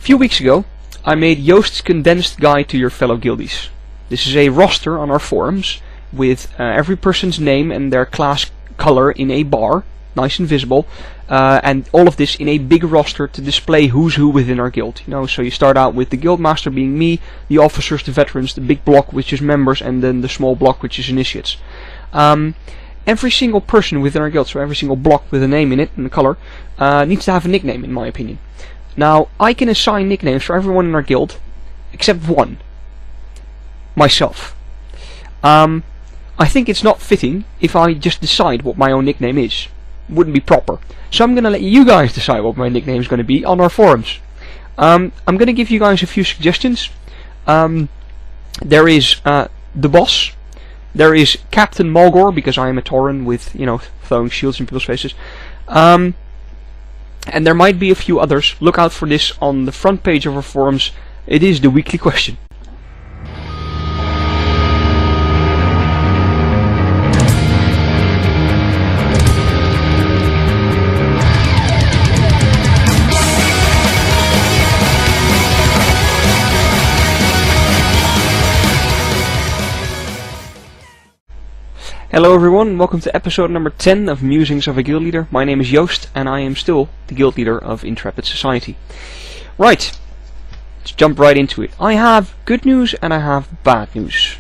few weeks ago, I made Joost's condensed guide to your fellow guildies. This is a roster on our forums with every person's name and their class color in a bar, nice and visible, and all of this in a big roster to display who's who within our guild. So you start out with the guild master being me, the officers, the veterans, the big block which is members, and then the small block which is initiates. Every single person within our guild, so every single block with a name in it and a color, needs to have a nickname, in my opinion. Now, I can assign nicknames for everyone in our guild, except one. Myself. I think it's not fitting if I just decide what my own nickname is. Wouldn't be proper. So I'm going to let you guys decide what my nickname is going to be on our forums. I'm going to give you guys a few suggestions. There is the boss. There is Captain Mulgore, because I am a Tauren with, throwing shields in people's faces. And there might be a few others. Look out for this on the front page of our forums. It is the weekly question. Hello everyone, welcome to episode number 10 of Musings of a Guild Leader. My name is Joost and I am still the Guild Leader of Intrepid Society. Right, let's jump right into it. I have good news and I have bad news.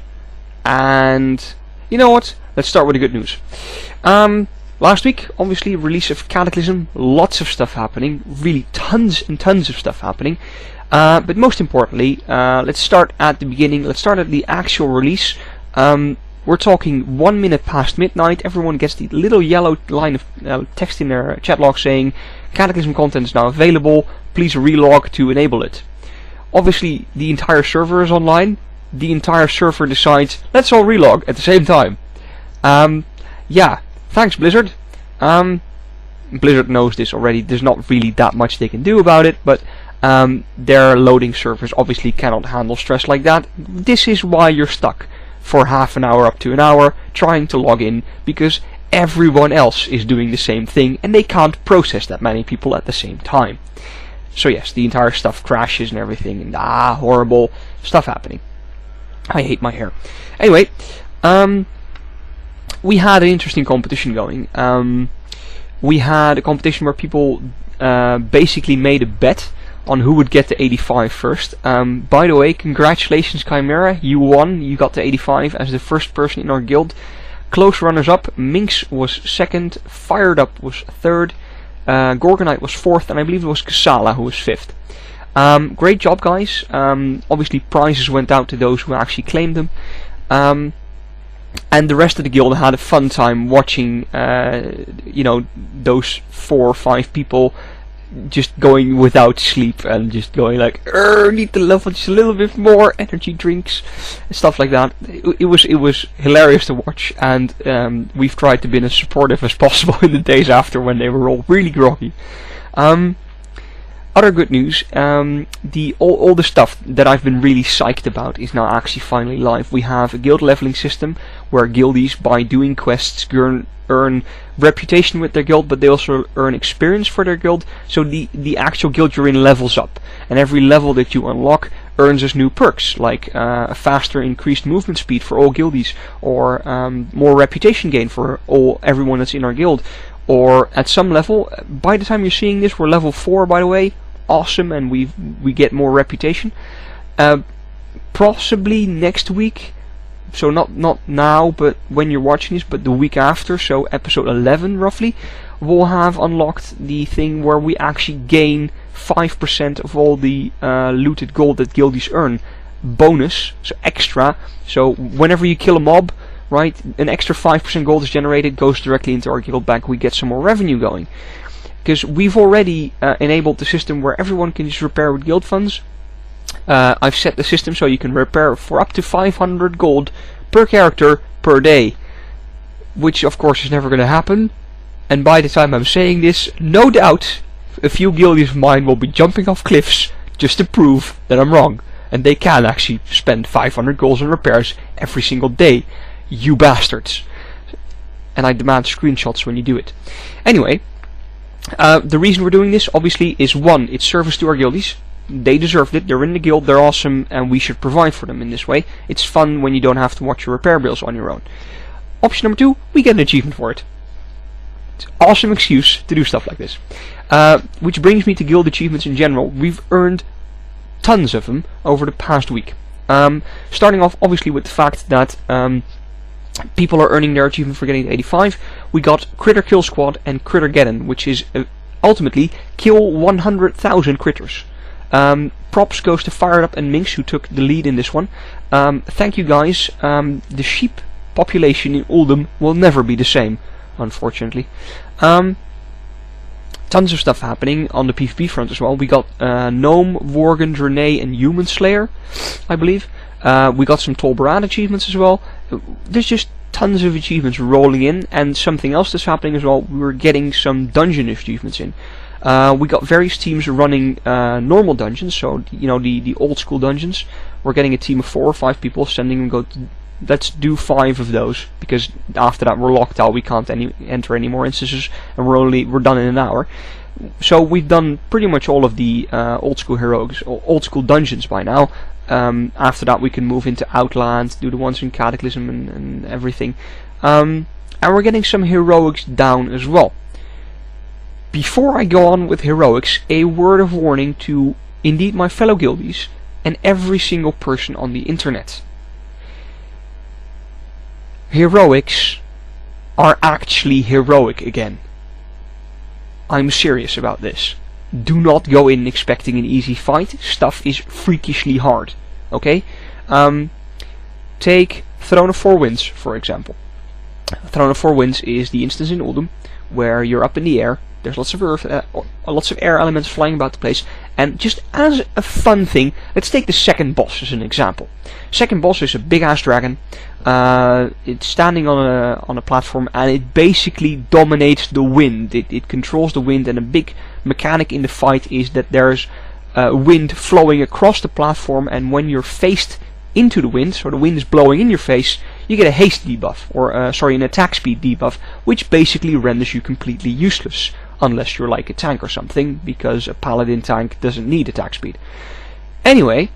And you know what, let's start with the good news. Last week, obviously, release of Cataclysm, lots of stuff happening, really tons and tons of stuff happening. But most importantly, let's start at the beginning, let's start at the actual release. We're talking 1 minute past midnight. Everyone gets the little yellow line of text in their chat log saying Cataclysm content is now available, please relog to enable it. Obviously the entire server is online. The entire server decides let's all relog at the same time. Yeah, thanks Blizzard. Blizzard knows this already. There's not really that much they can do about it, but their loading servers obviously cannot handle stress like that. This is why you're stuck for half an hour up to an hour trying to log in, because everyone else is doing the same thing and they can't process that many people at the same time. So yes, the entire stuff crashes and everything, and horrible stuff happening. I hate my hair. Anyway, we had an interesting competition going. We had a competition where people basically made a bet on who would get to 85 first. By the way, congratulations Chimera, you won, you got to 85 as the first person in our guild. Close runners up, Minx was second, Fired Up was third, Gorgonite was fourth, and I believe it was Kasala who was fifth. Great job guys. Obviously prizes went out to those who actually claimed them. And the rest of the guild had a fun time watching those 4 or 5 people just going without sleep and just going like, need to level just a little bit more, energy drinks, stuff like that. It was hilarious to watch, and we've tried to be as supportive as possible in the days after when they were all really groggy. Other good news, all the stuff that I've been really psyched about is now actually finally live. We have a guild leveling system where guildies, by doing quests, earn reputation with their guild, but they also earn experience for their guild, so the actual guild you're in levels up, and every level that you unlock earns us new perks, like a faster increased movement speed for all guildies, or more reputation gain for everyone that's in our guild, or at some level, by the time you're seeing this, we're level 4 by the way, awesome, and we get more reputation. Possibly next week, so not now, but when you're watching this, but the week after, so episode 11 roughly, we'll have unlocked the thing where we actually gain 5% of all the looted gold that guildies earn. Bonus, so extra, so whenever you kill a mob, right, an extra 5% gold is generated, goes directly into our guild bank, we get some more revenue going. Because we've already enabled the system where everyone can just repair with guild funds. I've set the system so you can repair for up to 500 gold per character per day, which of course is never going to happen, and by the time I'm saying this, no doubt a few guildies of mine will be jumping off cliffs just to prove that I'm wrong, and they can actually spend 500 gold on repairs every single day, you bastards, and I demand screenshots when you do it. Anyway, the reason we're doing this obviously is, one, it's service to our guildies, They deserved it, they're in the guild, they're awesome, and we should provide for them in this way. It's fun when you don't have to watch your repair bills on your own. Option number 2, we get an achievement for it. It's an awesome excuse to do stuff like this. Which brings me to guild achievements in general. We've earned tons of them over the past week. Starting off obviously with the fact that people are earning their achievement for getting to 85. We got Critter Kill Squad and Critter Geddon, which is ultimately kill 100,000 critters. Props goes to Fired Up and Minx, who took the lead in this one. Thank you guys. The sheep population in Uldum will never be the same, unfortunately. Tons of stuff happening on the PvP front as well. We got Gnome, Worgen, Renee and Human Slayer, I believe. We got some Tolbarad achievements as well. There's just tons of achievements rolling in, and something else that's happening as well, we're getting some dungeon achievements in. We got various teams running normal dungeons, so you know, the old school dungeons. We're getting a team of 4 or 5 people, sending them go to, let's do 5 of those, because after that we're locked out, we can't enter any more instances, and we're done in an hour. So we've done pretty much all of the old school heroics, or old school dungeons by now. After that we can move into Outland, do the ones in Cataclysm and everything. And we're getting some heroics down as well. Before I go on with heroics, a word of warning to indeed my fellow guildies and every single person on the internet. Heroics are actually heroic again. I'm serious about this. Do not go in expecting an easy fight. Stuff is freakishly hard. Okay? Take Throne of Four Winds, for example. Throne of Four Winds is the instance in Uldum where you're up in the air. There's lots of air elements flying about the place. And just as a fun thing, let's take the second boss as an example. Second boss is a big ass dragon. It's standing on a platform, and it basically dominates the wind. It controls the wind, and a big mechanic in the fight is that there's wind flowing across the platform, and when you're faced into the wind, so the wind is blowing in your face, you get a haste debuff, or an attack speed debuff, which basically renders you completely useless, unless you're like a tank or something, because a paladin tank doesn't need attack speed. Anyway,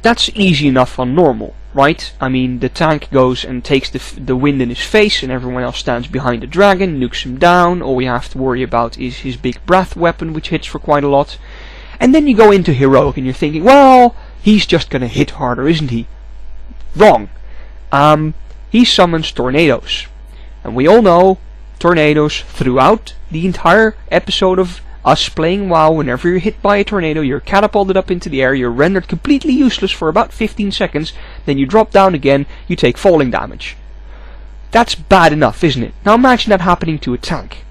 that's easy enough on normal, right? I mean, the tank goes and takes the wind in his face, and everyone else stands behind the dragon, nukes him down. All we have to worry about is his big breath weapon, which hits for quite a lot. And then you go into heroic, and you're thinking, well, he's just gonna hit harder, isn't he? Wrong. He summons tornadoes. And we all know tornadoes throughout the entire episode of us playing WoW. Whenever you're hit by a tornado, you're catapulted up into the air, you're rendered completely useless for about 15 seconds, then you drop down again, you take falling damage. That's bad enough, isn't it? Now imagine that happening to a tank.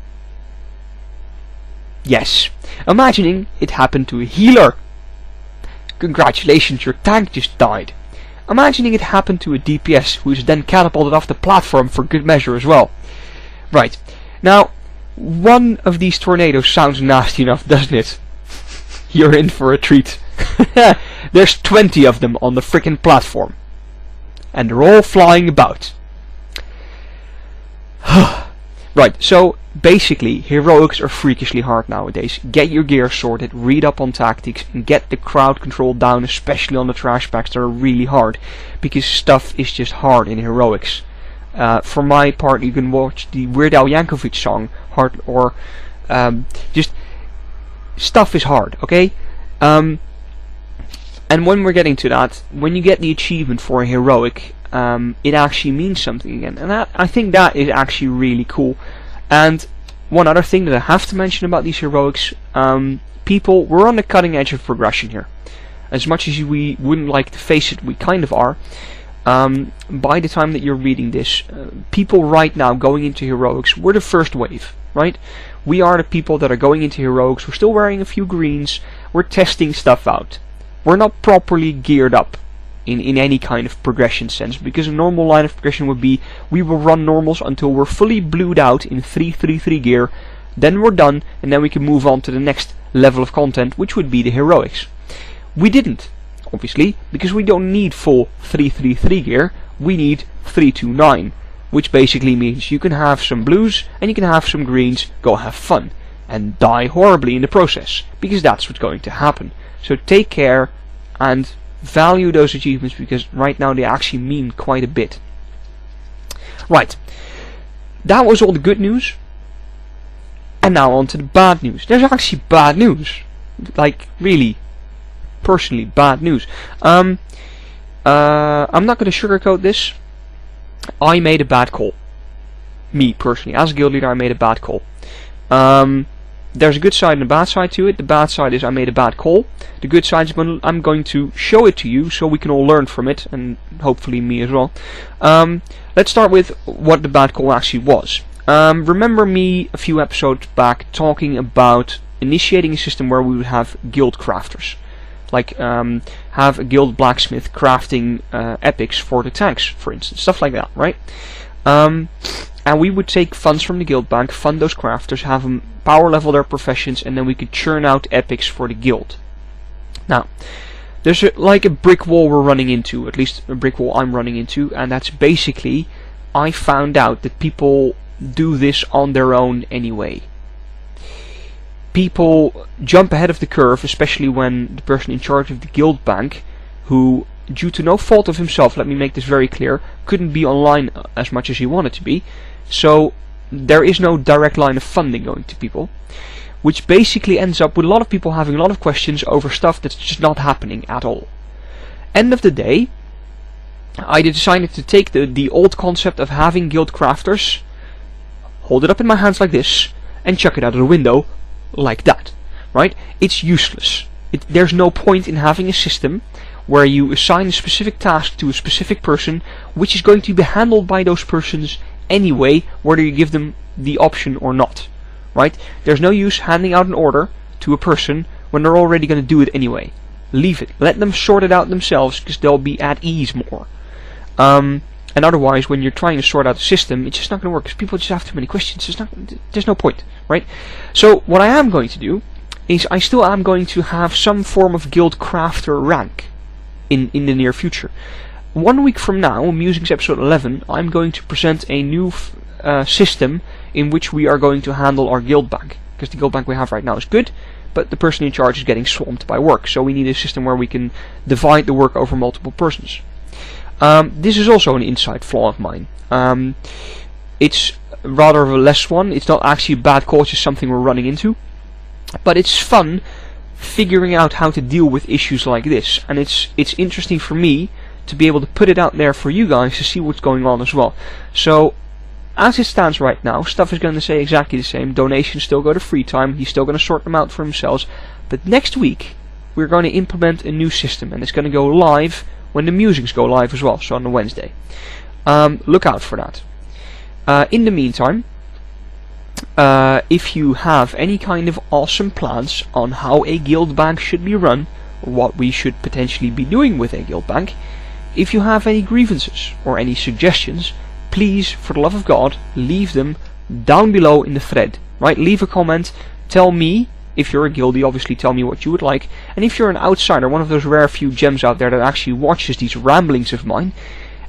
Yes, imagining it happened to a healer. Congratulations, your tank just died. Imagining it happened to a DPS, who is then catapulted off the platform for good measure as well. Right, now, one of these tornadoes sounds nasty enough, doesn't it? You're in for a treat. There's 20 of them on the frickin' platform. And they're all flying about. Right, so basically, heroics are freakishly hard nowadays. Get your gear sorted, read up on tactics, and get the crowd control down, especially on the trash packs that are really hard. Because stuff is just hard in heroics. For my part, you can watch the Weird Al Yankovic song, hard, or just stuff is hard, okay? And when we're getting to that, when you get the achievement for a heroic, it actually means something again, and I think that is actually really cool. And one other thing that I have to mention about these heroics, people, we're on the cutting edge of progression here. As much as we wouldn't like to face it, we kind of are. By the time that you're reading this, people right now going into heroics, we're the first wave, right? We are the people that are going into heroics, we're still wearing a few greens, we're testing stuff out. We're not properly geared up in any kind of progression sense, because a normal line of progression would be, we will run normals until we're fully blued out in 333 gear, then we're done, and then we can move on to the next level of content, which would be the heroics. We didn't, obviously, because we don't need full 333 gear, we need 329, which basically means you can have some blues and you can have some greens, go have fun. and die horribly in the process, because that's what's going to happen. So take care and value those achievements, because right now they actually mean quite a bit. Right, that was all the good news, and now on to the bad news. There's actually bad news, like really, personally bad news. I'm not going to sugarcoat this. I made a bad call. Me personally, as a guild leader, I made a bad call. There's a good side and a bad side to it. The bad side is I made a bad call. The good side is I'm going to show it to you so we can all learn from it, and hopefully me as well. Let's start with what the bad call actually was. Remember me a few episodes back talking about initiating a system where we would have guild crafters. Like have a guild blacksmith crafting epics for the tanks, for instance. Stuff like that, right? And we would take funds from the guild bank, fund those crafters, have them power level their professions, and then we could churn out epics for the guild. Now, there's like a brick wall we're running into, at least a brick wall I'm running into, and that's basically, I found out that people do this on their own anyway. People jump ahead of the curve, especially when the person in charge of the guild bank, who, due to no fault of himself, let me make this very clear, couldn't be online as much as he wanted to be, so there is no direct line of funding going to people, which basically ends up with a lot of people having a lot of questions over stuff that's just not happening at all. End of the day, I decided to take the old concept of having guild crafters, hold it up in my hands like this, and chuck it out of the window like that, right? It's useless. There's no point in having a system where you assign a specific task to a specific person, which is going to be handled by those persons anyway, whether you give them the option or not, right? There's no use handing out an order to a person when they're already going to do it anyway. Leave it. Let them sort it out themselves, because they'll be at ease more. And otherwise, when you're trying to sort out the system, it's just not going to work, because people just have too many questions. There's no point, right? So what I am going to do is I still am going to have some form of guild crafter rank in the near future. 1 week from now, Musings episode 11, I'm going to present a new system in which we are going to handle our guild bank, because the guild bank we have right now is good, but the person in charge is getting swamped by work, so we need a system where we can divide the work over multiple persons. This is also an inside flaw of mine. It's rather of a less one. It's not actually a bad call, it's just something we're running into, but it's fun figuring out how to deal with issues like this, and it's interesting for me to be able to put it out there for you guys to see what's going on as well. So as it stands right now, stuff is going to stay exactly the same. Donations still go to free time, he's still going to sort them out for himself, but next week we're going to implement a new system, and it's going to go live when the Musings go live as well, so on a Wednesday. Look out for that. In the meantime, if you have any kind of awesome plans on how a guild bank should be run, or what we should potentially be doing with a guild bank, if you have any grievances or any suggestions, please, for the love of God, leave them down below in the thread, right? Leave a comment, tell me, if you're a guildie, obviously tell me what you would like, and if you're an outsider, one of those rare few gems out there that actually watches these ramblings of mine,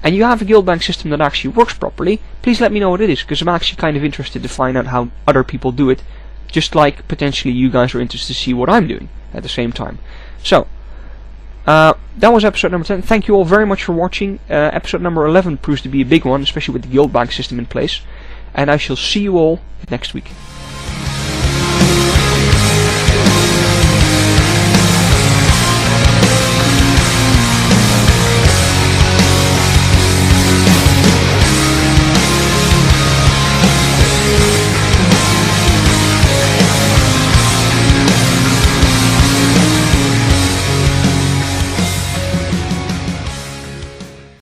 and you have a guild bank system that actually works properly, please let me know what it is, because I'm actually kind of interested to find out how other people do it, just like potentially you guys are interested to see what I'm doing at the same time. So, that was episode number 10. Thank you all very much for watching. Episode number 11 proves to be a big one, especially with the guild bank system in place, and I shall see you all next week.